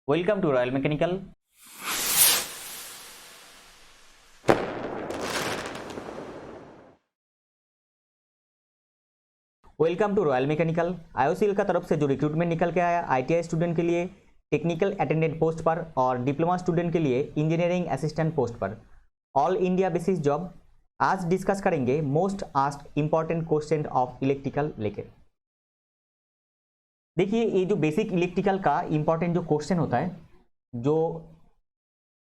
Welcome to Royal Mechanical. Welcome to Royal Mechanical. IOCL का तरफ से जो रिक्रूटमेंट निकल के आया आईटीआई स्टूडेंट के लिए टेक्निकल अटेंडेंट पोस्ट पर और डिप्लोमा स्टूडेंट के लिए इंजीनियरिंग असिस्टेंट पोस्ट पर ऑल इंडिया बेसिस जॉब। आज डिस्कस करेंगे most asked important question of electrical लेके। देखिए ये जो बेसिक इलेक्ट्रिकल का इंपॉर्टेंट जो क्वेश्चन होता है जो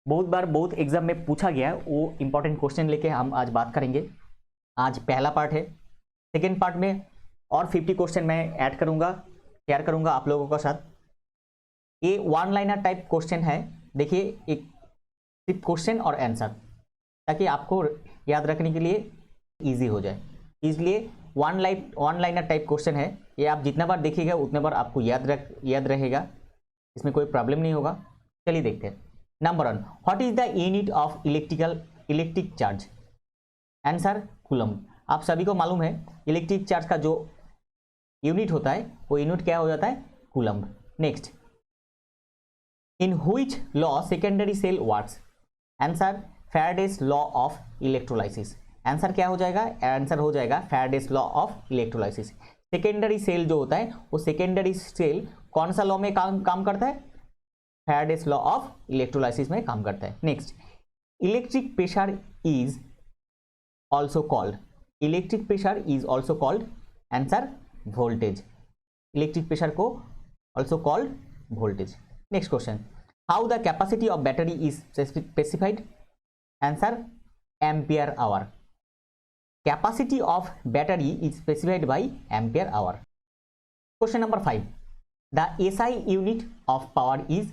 बहुत बार बहुत एग्जाम में पूछा गया है वो इंपॉर्टेंट क्वेश्चन लेके हम आज बात करेंगे। आज पहला पार्ट है। सेकेंड पार्ट में और 50 क्वेश्चन मैं ऐड करूंगा, शेयर करूंगा आप लोगों के साथ। ये वन लाइनर टाइप क्वेश्चन है। देखिए एक सिर्फ क्वेश्चन और आंसर, ताकि आपको याद रखने के लिए इजी हो जाए। इसलिए वन लाइनर टाइप क्वेश्चन है। ये आप जितना बार देखिएगा उतने बार आपको याद रहेगा, इसमें कोई प्रॉब्लम नहीं होगा। चलिए देखते हैं। Number 1, what is the unit of electric charge? Answer coulomb. आप सभी को मालूम है इलेक्ट्रिक चार्ज का जो यूनिट होता है वो यूनिट क्या हो जाता है? Coulomb. Next, in which law secondary cell works? Answer Faraday's law of electrolysis. Answer क्या हो जाएगा? आंसर हो जाएगा Faraday's law of electrolysis. Secondary cell जो होता है वो सेकेंडरी सेल कौन सा लॉ में काम करता है? फैराडेज लॉ ऑफ इलेक्ट्रोलाइसिस में काम करता है। Next, electric pressure is also called. Electric pressure is also called. Answer voltage. Electric pressure को also called voltage. Next question, how the capacity of battery is specified? Answer ampere hour. Capacity of battery is specified by ampere hour. Question number 5, the SI unit of power is?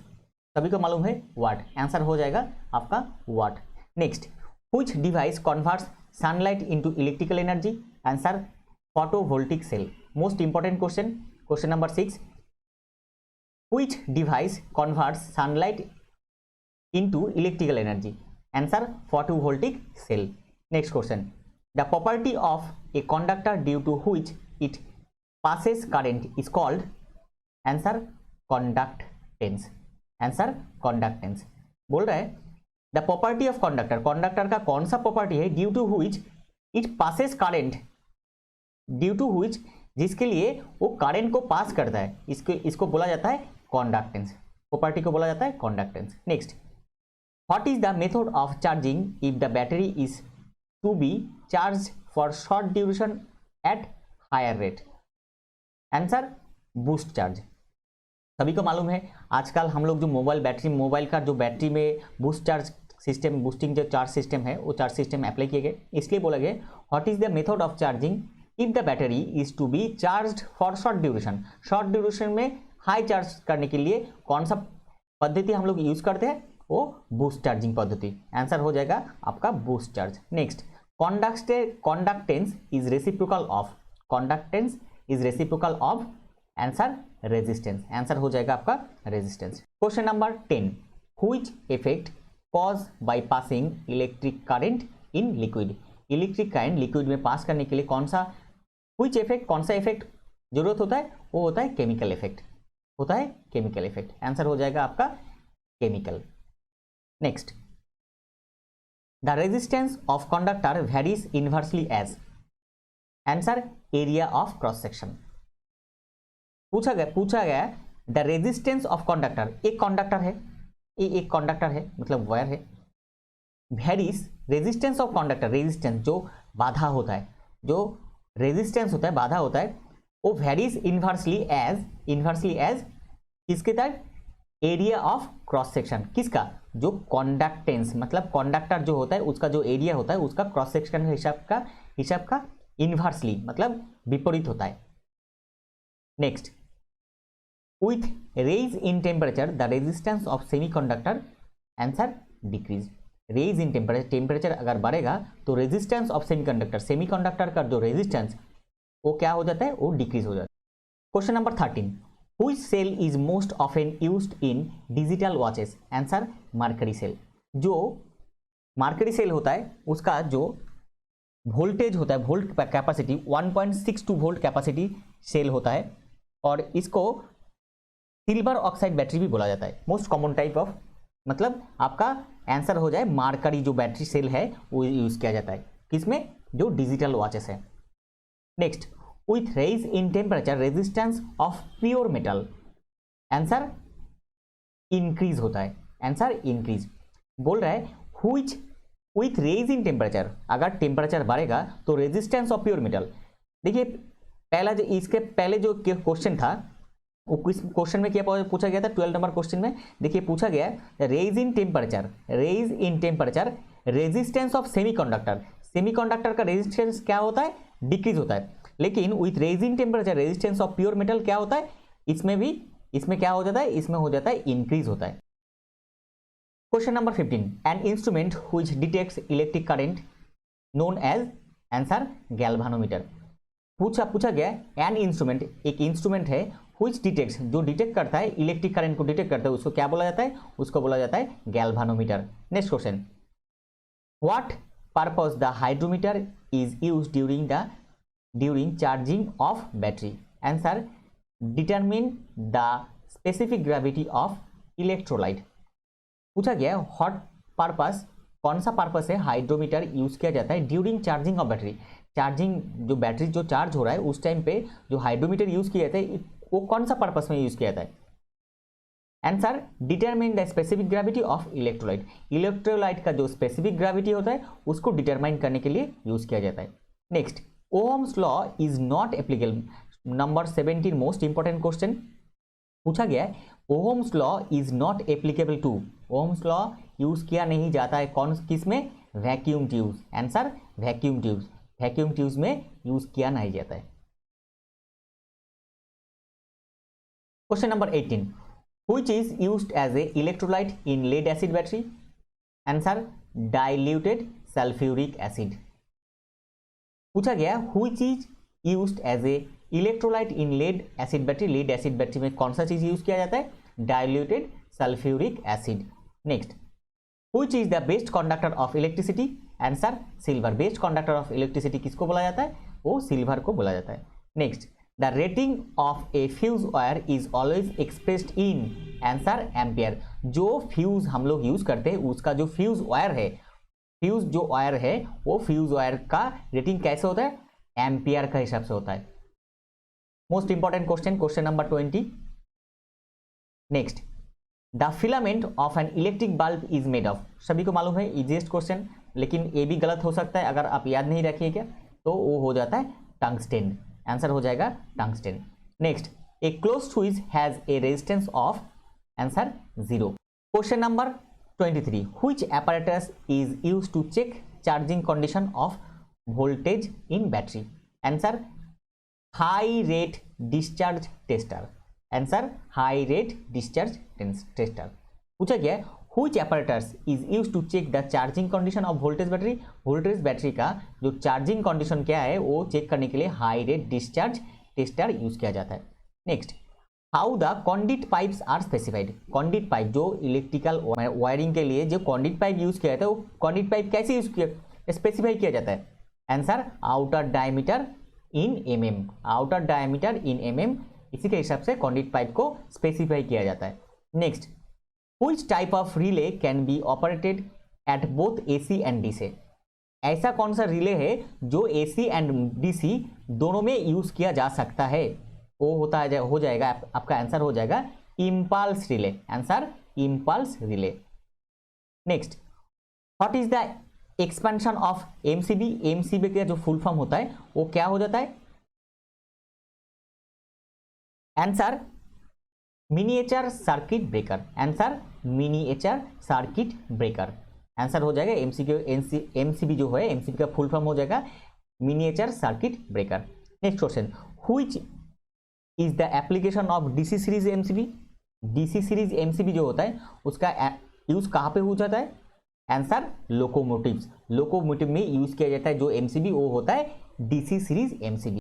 सभी को मालूम है watt. Answer हो जाएगा आपका watt. Next, which device converts sunlight into electrical energy? Answer photovoltaic cell. Most important question, question number 6, which device converts sunlight into electrical energy? Answer photovoltaic cell. Next question, the property of a conductor due to which it passes current is called? Answer conductance. Answer conductance. बोल रहा है the property of conductor, conductor का कौन सा property है due to which it passes current, due to which जिसके लिए वो करंट को पास करता है, इसको बोला जाता है कंडक्टेंस। प्रॉपर्टी को बोला जाता है conductance. Next, what is the method of charging if the battery is to be charge for short duration at higher rate? Answer boost charge. सभी को मालूम है आजकल हम लोग जो मोबाइल का जो बैटरी में बूस्ट चार्ज सिस्टम, बूस्टिंग जो चार्ज सिस्टम है वो चार्ज सिस्टम अप्लाई किए गए। इसलिए बोला गया what is the method of charging if the battery is to be charge for short duration? Short duration में हाई चार्ज करने के लिए कौन सा पद्धति हम लोग यूज करते हैं? वो बूस्ट चार्जिंग पद्धति। आंसर हो जाएगा आपका boost charge. Next, conductance is reciprocal of? Conductance is reciprocal of? Answer resistance. Answer हो जाएगा आपका resistance. Question number 10, which effect cause by passing electric current in liquid? Electric current liquid में पास करने के लिए कौन सा कौन सा इफेक्ट जरूरत होता है? वो होता है केमिकल इफेक्ट, होता है केमिकल इफेक्ट। आंसर हो जाएगा आपका chemical. Next, the resistance of conductor varies inversely as? Answer area of cross section. पूछा गया द रेजिस्टेंस ऑफ कंडक्टर, एक कंडक्टर है, एक कंडक्टर है मतलब वायर है, varies resistance of conductor, resistance जो बाधा होता है, जो रेजिस्टेंस होता है बाधा होता है वो वेरीज इनवर्सली एज किसके तक? Area of cross section. किसका? जो कंडक्टेंस मतलब कंडक्टर जो होता है उसका जो एरिया होता है उसका क्रॉस सेक्शन हिसाब का इनवर्सली मतलब विपरीत होता है। Next, with raise in temperature the resistance of semiconductor? Answer decrease. Raise in temperature अगर बढ़ेगा तो रेजिस्टेंस ऑफ सेमीकंडक्टर का जो रेजिस्टेंस वो क्या हो जाता है? वो डिक्रीज हो जाता है। Question number 13, which cell is most often used in digital watches? Answer mercury cell. जो मर्करी सेल होता है उसका जो वोल्टेज होता है, volt capacity 1.62 volt capacity cell होता है और इसको सिल्वर ऑक्साइड बैटरी भी बोला जाता है। मोस्ट कॉमन टाइप ऑफ, मतलब आपका आंसर हो जाए मार्करी जो बैटरी सेल है वो यूज किया जाता है किसमें, जो डिजिटल वॉचेस है। Next, with raise in temperature resistance of pure metal, answer increase होता है, आंसर इंक्रीज। बोल रहा है which with raise in temperature, अगर टेम्परेचर बढ़ेगा तो रेजिस्टेंस ऑफ प्योर मेटल। देखिए पहला जो इसके पहले जो क्वेश्चन था वो किस क्वेश्चन में क्या पूछा गया था, 12 नंबर क्वेश्चन में देखिए पूछा गया raise in temperature resistance of semiconductor, semiconductor का रेजिस्टेंस क्या होता है, डिक्रीज होता है। लेकिन with raise in temperature resistance of pure metal क्या होता है, इसमें क्या हो जाता है, इसमें हो जाता है इंक्रीज होता है। Question number 15, an instrument which detects electric current known as, answer galvanometer. पूछा गया एन इंस्ट्रूमेंट, एक इंस्ट्रूमेंट है व्हिच डिटेक्ट्स, जो डिटेक्ट करता है इलेक्ट्रिक करंट को डिटेक्ट करता है, उसको क्या बोला जाता है, उसको बोला जाता है galvanometer. Next question, what purpose the hydrometer is used during charging of battery, answer determine the specific gravity of electrolyte. पूछा गया व्हाट पर्पस, कौन सा पर्पस है हाइड्रोमीटर यूज किया जाता है during charging of battery, charging जो बैटरी जो चार्ज हो रहा है उस टाइम पे जो हाइड्रोमीटर यूज किया जाता है वो कौन सा पर्पस में यूज किया जाता है, answer determine the specific gravity of electrolyte, electrolyte का जो स्पेसिफिक ग्रेविटी होता है उसको डिटरमाइन करने के लिए यूज किया जाता है। Next, Ohm's law is not applicable, number 17 most important question पूछा गया है, Ohm's law is not applicable to, Ohm's law use किया नहीं जाता है कौन किसमें, vacuum tubes, answer vacuum tubes, vacuum tubes में यूज किया नहीं जाता है। Question number 18, which is used as a electrolyte in lead acid battery, answer diluted sulphuric acid. पूछा गया which is used as a electrolyte in lead acid battery, lead acid battery में कौन सा चीज यूज किया जाता है, diluted sulphuric acid. Next, which is the best conductor of electricity, answer silver, best conductor of electricity किसको बोला जाता है, वो सिल्वर को बोला जाता है। Next, the rating of A fuse wire is always expressed in, answer ampere, जो फ्यूज हम लोग यूज करते हैं उसका जो फ्यूज वायर है, फ्यूज जो वायर है वो फ्यूज वायर का रेटिंग कैसे होता है, एम्पियर का हिसाब से होता है। Most important question, question number 20। Next, the filament of an electric bulb is made of, सभी को मालूम है, इजीएस्ट क्वेश्चन, लेकिन ये भी गलत हो सकता है अगर आप याद नहीं रखिएगा तो वो हो जाता है टंगस्टेन, आंसर हो जाएगा टंगस्टेन। Next, A close switch has a resistance of, answer 0। Question number 23, which apparatus is used to check charging condition of voltage in battery, answer high rate discharge tester, answer high rate discharge tester। पूछा गया which apparatus is used to check the charging condition of voltage battery, voltage battery का जो charging condition क्या है वो check करने के लिए high rate discharge tester use किया जाता है। Next, how the conduit pipes are specified, conduit pipe जो इलेक्ट्रिकल वायरिंग के लिए जो कॉन्डिट पाइप यूज किया जाता है वो कॉन्डिट पाइप कैसे यूज किया स्पेसिफाई किया जाता है, आंसर आउटर डायमीटर इन mm, आउटर डायमीटर इन mm, इसी के हिसाब से कॉन्डिट पाइप को स्पेसिफाई किया जाता है। Next, which type of relay can be operated at both AC and DC, ऐसा कौन सा रिले है जो AC एंड DC दोनों में यूज किया जा सकता है, वो होता है हो जाएगा आपका आंसर हो जाएगा impulse relay, answer impulse relay. Next, what is the expansion of MCB, MCB का जो फुल फॉर्म होता है वो क्या हो जाता है, answer miniature circuit breaker, answer miniature circuit breaker, answer हो जाएगा MCB जो है MCB का फुल फॉर्म हो जाएगा miniature circuit breaker. Next question, which is the application of DC series MCB, DC series MCB जो होता है उसका यूज कहाँ पे हो जाता है, आंसर लोकोमोटिव्स, लोकोमोटिव में यूज किया जाता है जो MCB वो होता है DC series MCB।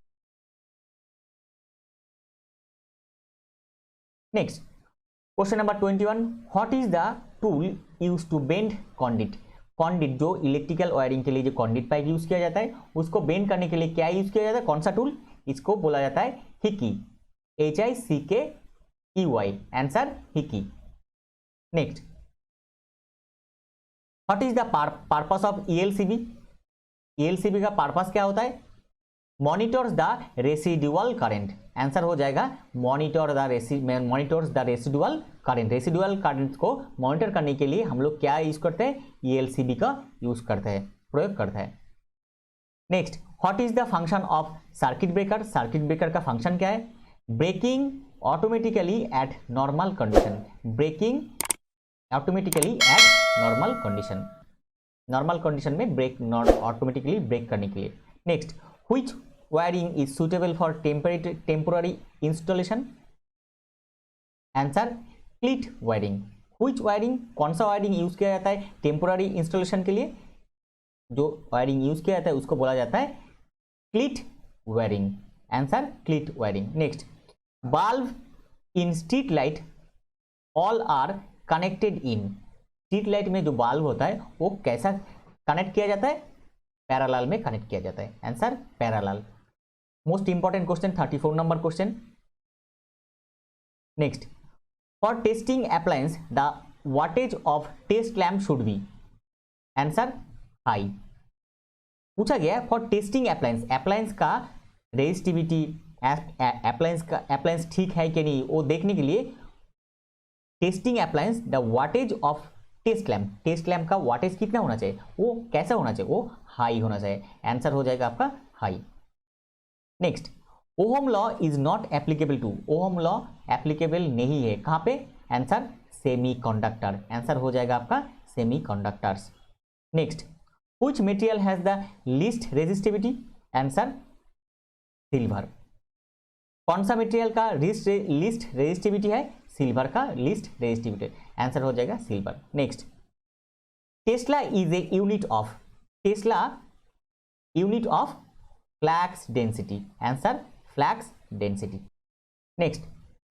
Next, question number 21, what is the tool use to bend conduit, conduit जो इलेक्ट्रिकल वायरिंग के लिए जो कॉन्डिट पाइप यूज किया जाता है उसको बेंड करने के लिए क्या यूज किया जाता है, कौन सा टूल, इसको बोला जाता है hickey, HICKEY, EY, answer hickey. Next, what is the purpose of ELCB? ELCB का पर्पस क्या होता है? Monitors the residual current, answer हो जाएगा monitors the residual current. Residual current को मॉनिटर करने के लिए हम लोग क्या यूज करते हैं? ELCB का यूज करते हैं, प्रयोग करते हैं। Next, what is the function of circuit breaker? Circuit breaker का फंक्शन क्या है? Breaking automatically at normal condition, breaking automatically at normal condition, normal condition में ब्रेक ऑटोमेटिकली ब्रेक करने के लिए। Next, which wiring is suitable for temporary installation? Answer cleat wiring. Which wiring, कौन सा wiring use किया जाता है टेम्पोररी इंस्टॉलेशन के लिए? जो वायरिंग यूज किया जाता है उसको बोला जाता है cleat wiring, answer cleat wiring. Next, bulb in street light all are connected in, street light में जो बल्ब होता है वो कैसा कनेक्ट किया जाता है? पैरेलल में कनेक्ट किया जाता है, answer parallel. Most important question, 34 number question. Next, for testing appliance the wattage of test lamp should be, answer high. पूछा गया फॉर टेस्टिंग अप्लायंस, अप्लायंस का रेजिस्टिविटी, अप्लायंस ठीक है कि नहीं वो देखने के लिए testing appliance the wattage of test lamp का वाटेज कितना होना चाहिए? वो कैसा होना चाहिए? वो हाई होना चाहिए, आंसर हो जाएगा आपका high. Next, Ohm law is not applicable to, Ohm law applicable नहीं है कहां पे? आंसर सेमीकंडक्टर, आंसर हो जाएगा आपका semiconductors. Next, which material has the least resistivity? Answer silver. कौन सा मटेरियल का लीस्ट रेजिस्टिविटी है? सिल्वर का लीस्ट रेजिस्टिविटी, आंसर हो जाएगा silver. Next, Tesla is a unit of, Tesla unit of flux density, answer flux density. Next,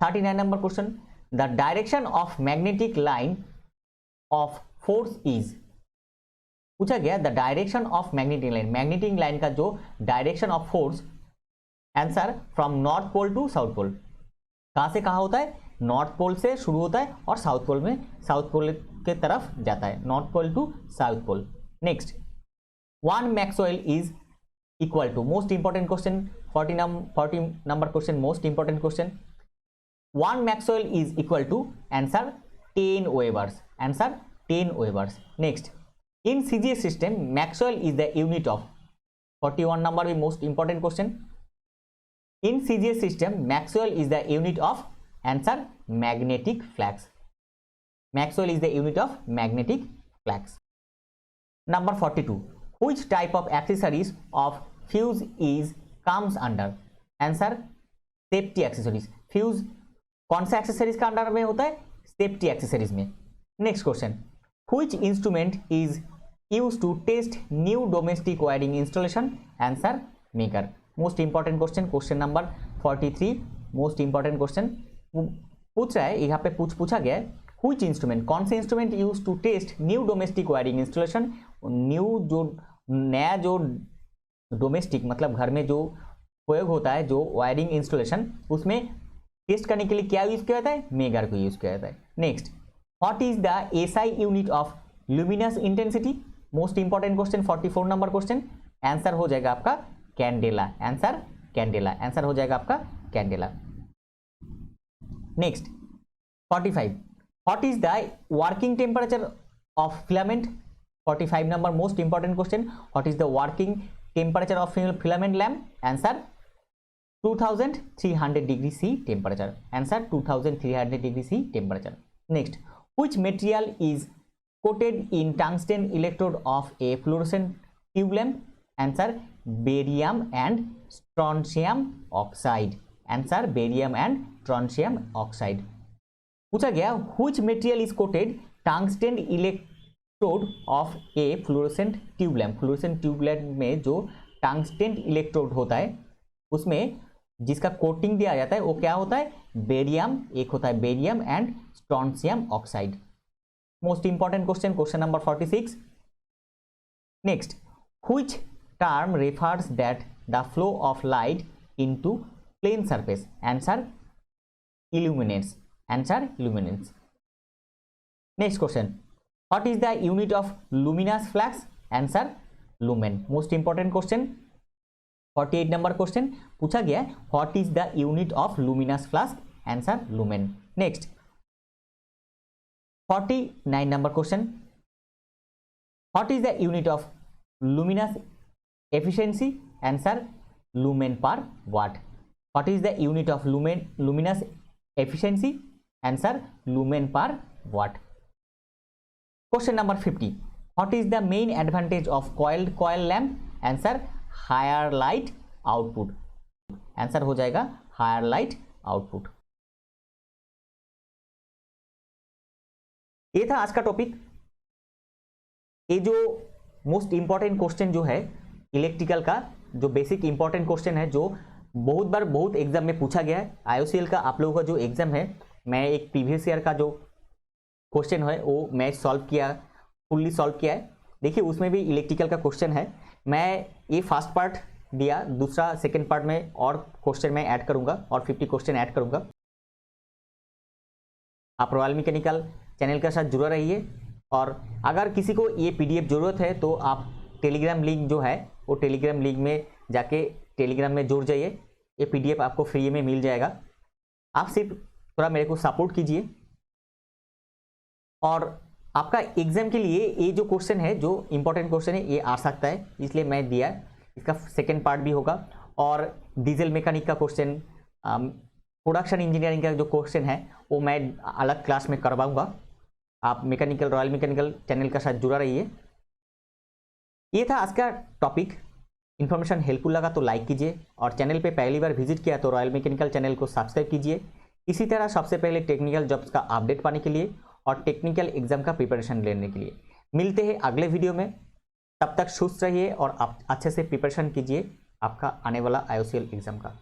39 number question, the direction of magnetic line of force is, पूछा गया the direction of magnetic line का जो direction of force, answer from north pole to south पोल, कहां से कहां होता है? North पोल से शुरू होता है और साउथ पोल के तरफ जाता है, north pole to south pole. Next, 1 maxwell is equal to, most important question, 40 number question, most important question. 1 maxwell is equal to, answer 10 webers, answer 10 webers. Next, in CGS system maxwell is the unit of, 41 number भी most important question. In CGS system, Maxwell is the unit of, answer magnetic flux. Maxwell is the unit of magnetic flux. Number 42. Which type of accessories of fuse is comes under? Answer safety accessories. Fuse कौन सा accessories का under में होता है? Safety accessories में। Next question. Which instrument is used to test new domestic wiring installation? Answer maker. Most important question, question number 43, most important question पूछ रहा है यहाँ पे, पूछा गया है व्हिच इंस्ट्रूमेंट, कौन से instrument use to test new domestic wiring installation, new जो नया जो डोमेस्टिक मतलब घर में जो प्रयोग होता है जो वायरिंग इंस्टॉलेशन, उसमें टेस्ट करने के लिए क्या यूज किया जाता है? मेगर को यूज किया जाता है। Next, what is the SI unit of luminous intensity? Most important question, 44 number question, answer हो जाएगा आपका कैंडेला, आंसर कैंडेला, आंसर हो जाएगा आपका candela. Next, 45, what is the working temperature of filament? 45 number most important question, what is the working temperature of filament lamp? Answer 2300 degree C temperature, answer 2300 degree C temperature. Next, which material is quoted in tungsten electrode of A fluorescent tube lamp? Answer barium and strontium oxide, answer barium and strontium oxide. पूछा गया which material is coated tungsten electrode of A fluorescent tube lamp, fluorescent tube lamp में जो tungsten electrode होता है उसमें जिसका coating दिया जाता है वो क्या होता है? बेरियम, एक होता है barium and strontium oxide. Most important question, question number 46। Next, which term refers that the flow of light into plane surface? Answer illuminates, answer luminance. Next question, what is the unit of luminous flux? Answer lumen. Most important question, 48 number question पूछा गया है, what is the unit of luminous flux? Answer lumen. Next 49 number question, what is the unit of luminous efficiency? Answer lumen per watt. What is the unit of luminous efficiency? Answer lumen per watt. Question number 50, what is the main advantage of coiled coil lamp? Answer higher light output. Answer हो जाएगा higher light output. ये था आज का topic. ये जो most important question जो है इलेक्ट्रिकल का, जो बेसिक इंपॉर्टेंट क्वेश्चन है, जो बहुत बार बहुत एग्जाम में पूछा गया है। IOCL का आप लोगों का जो एग्जाम है, मैं एक प्रीवियस ईयर का जो क्वेश्चन है वो मैं सॉल्व किया, फुल्ली सॉल्व किया है। देखिए उसमें भी इलेक्ट्रिकल का क्वेश्चन है। मैं ये फर्स्ट पार्ट दिया, दूसरा सेकंड पार्ट में और क्वेश्चन मैं ऐड करूंगा और 50 क्वेश्चन ऐड करूंगा। आप रॉयल मैकेनिकल चैनल के साथ जुड़े रहिए, और अगर किसी को ये PDF जरूरत है तो आप टेलीग्राम लिंक जो है वो टेलीग्राम लिंक में जाके टेलीग्राम में जुड़ जाइए। ये PDF आपको फ्री में मिल जाएगा। आप सिर्फ थोड़ा मेरे को सपोर्ट कीजिए, और आपका एग्जाम के लिए ये जो क्वेश्चन है, जो इंपॉर्टेंट क्वेश्चन है, ये आ सकता है, इसलिए मैं दिया। इसका सेकेंड पार्ट भी होगा, और डीजल मैकेनिक का क्वेश्चन, प्रोडक्शन इंजीनियरिंग का जो क्वेश्चन है वो मैं अलग क्लास में करवाऊंगा। आप रॉयल मैकेनिकल चैनल के साथ जुड़ा रहिए। ये था आज का टॉपिक। इन्फॉर्मेशन हेल्पफुल लगा तो लाइक कीजिए, और चैनल पे पहली बार विजिट किया तो रॉयल मैकेनिकल चैनल को सब्सक्राइब कीजिए। इसी तरह सबसे पहले टेक्निकल जॉब्स का अपडेट पाने के लिए और टेक्निकल एग्जाम का प्रिपरेशन लेने के लिए मिलते हैं अगले वीडियो में। तब तक सुस्त रहिए और आप अच्छे से प्रिपरेशन कीजिए आपका आने वाला IOCL एग्जाम का।